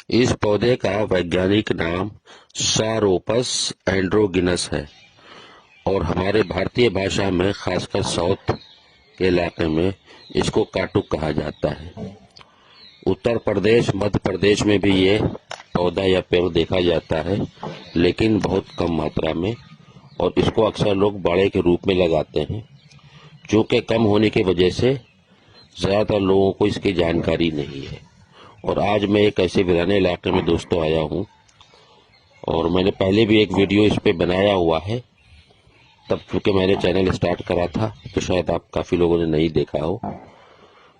इस पौधे का वैज्ञानिक नाम सारोपस एंड्रोगिनस है और हमारे भारतीय भाषा में खासकर साउथ के इलाके में इसको काटुक कहा जाता है। उत्तर प्रदेश, मध्य प्रदेश में भी ये पौधा या पेड़ देखा जाता है, लेकिन बहुत कम मात्रा में, और इसको अक्सर लोग बाड़े के रूप में लगाते हैं। चूंकि कम होने की वजह से ज्यादातर लोगों को इसकी जानकारी नहीं है। और आज मैं एक ऐसे वीराने इलाके में दोस्तों आया हूँ, और मैंने पहले भी एक वीडियो इस पे बनाया हुआ है, तब चूंकि मैंने चैनल स्टार्ट करा था तो शायद आप काफी लोगों ने नहीं देखा हो।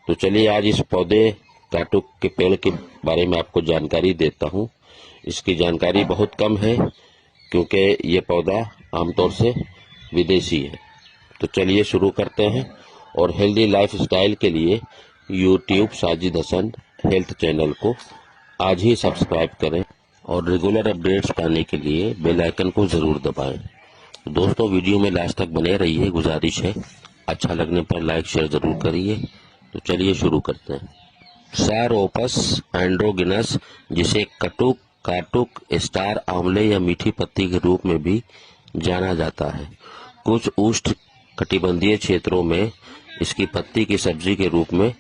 तो चलिए आज इस पौधे काटुक के पेड़ के बारे में आपको जानकारी देता हूँ। इसकी जानकारी बहुत कम है क्योंकि ये पौधा आमतौर से विदेशी है। तो चलिए शुरू करते हैं। और हेल्दी लाइफ स्टाइल के लिए YouTube Sajid Hasan health channel को आज ही सब्सक्राइब करें और रेगुलर अपडेट्स पाने के लिए बेल आइकन को जरूर दबाएं। तो दोस्तों वीडियो में लास्ट तक बने रहिए, गुजारिश है। अच्छा लगने पर लाइक शेयर जरूर करिए। तो चलिए शुरू करते हैं। सारोपस एंड्रोगिनस, जिसे कटुक, काटुक, स्टार आंवले या मीठी पत्ती के रूप में भी जाना जाता है। कुछ उष्ण कटिबंधीय क्षेत्रों में इसकी पत्ती की सब्जी के रूप में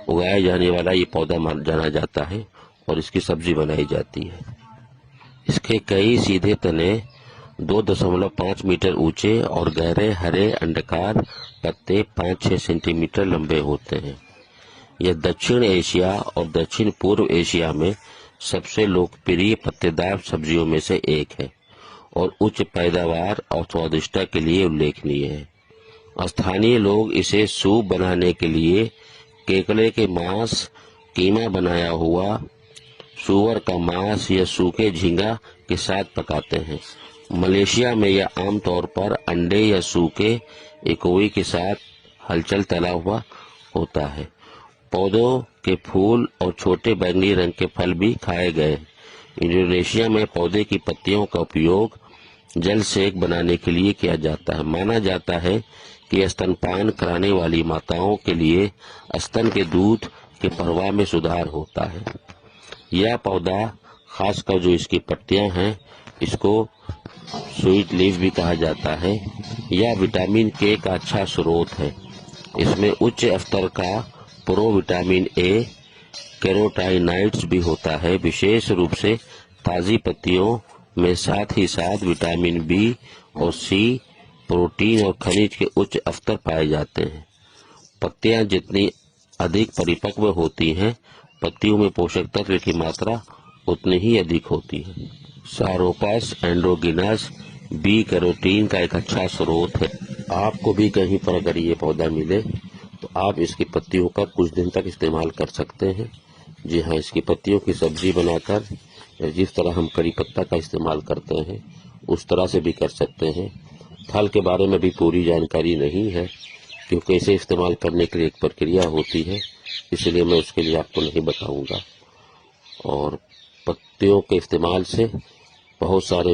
उगाया जाने वाला ये पौधा जाना जाता है और इसकी सब्जी बनाई जाती है। इसके कई सीधे तने 2.5 मीटर ऊंचे और गहरे हरे अंडाकार पत्ते 5-6 सेंटीमीटर लंबे होते हैं। यह दक्षिण एशिया और दक्षिण पूर्व एशिया में सबसे लोकप्रिय पत्तेदार सब्जियों में से एक है और उच्च पैदावार और स्वादिष्टता के लिए उल्लेखनीय है। स्थानीय लोग इसे सूप बनाने के लिए केकड़े के मांस, कीमा बनाया हुआ सूअर का मांस या सूखे झींगा के साथ पकाते हैं। मलेशिया में यह आमतौर पर अंडे या सूखे इकोई के साथ हलचल तला हुआ होता है। पौधों के फूल और छोटे बैंगनी रंग के फल भी खाए गए। इंडोनेशिया में पौधे की पत्तियों का उपयोग जल सेक बनाने के लिए किया जाता है। माना जाता है कि स्तनपान कराने वाली माताओं के लिए स्तन के दूध के प्रवाह में सुधार होता है। यह पौधा, खासकर जो इसकी पत्तियां हैं, इसको स्वीट लीफ भी कहा जाता है। यह विटामिन के का अच्छा स्रोत है। इसमें उच्च स्तर का प्रोविटामिन ए, कैरोटाइनाइड्स भी होता है। विशेष रूप से ताजी पत्तियों में साथ ही साथ विटामिन बी और सी, प्रोटीन और खनिज के उच्च स्तर पाए जाते हैं। पत्तियां जितनी अधिक परिपक्व होती हैं, पत्तियों में पोषक तत्व की मात्रा उतनी ही अधिक होती है। सारोपस एंड्रोगिनस बी कैरोटीन का एक अच्छा स्रोत है। आपको भी कहीं पर अगर ये पौधा मिले तो आप इसकी पत्तियों का कुछ दिन तक इस्तेमाल कर सकते हैं। जी हाँ, इसकी पत्तियों की सब्जी बनाकर जिस तरह हम करी पत्ता का इस्तेमाल करते हैं उस तरह से भी कर सकते हैं। फल के बारे में भी पूरी जानकारी नहीं है क्योंकि इसे इस्तेमाल करने के लिए एक प्रक्रिया होती है, इसलिए मैं उसके लिए आपको नहीं बताऊंगा। और पत्तियों के इस्तेमाल से बहुत सारे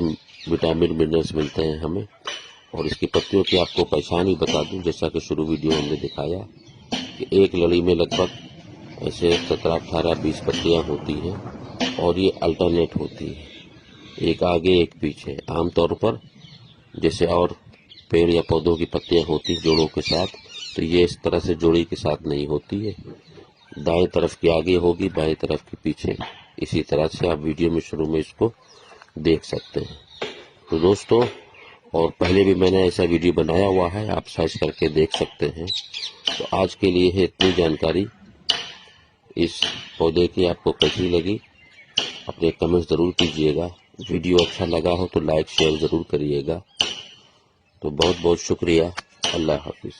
विटामिन मिनरल्स मिलते हैं हमें। और इसकी पत्तियों की आपको पहचान ही बता दूं, जैसा कि शुरू वीडियो हमने दिखाया कि एक लड़ी में लगभग ऐसे 17, 18, 20 पत्तियां होती हैं और ये अल्टरनेट होती है, एक आगे एक पीछे। आमतौर पर जैसे और पेड़ या पौधों की पत्तियां होती जोड़ों के साथ, तो ये इस तरह से जोड़ी के साथ नहीं होती है। दाएं तरफ की आगे होगी, बाएं तरफ की पीछे। इसी तरह से आप वीडियो में शुरू में इसको देख सकते हैं। तो दोस्तों, और पहले भी मैंने ऐसा वीडियो बनाया हुआ है, आप सर्च करके देख सकते हैं। तो आज के लिए है इतनी जानकारी। इस पौधे की आपको कैसी लगी अपने कमेंट्स जरूर कीजिएगा। वीडियो अच्छा लगा हो तो लाइक शेयर जरूर करिएगा। तो बहुत बहुत शुक्रिया। अल्लाह हाफिज।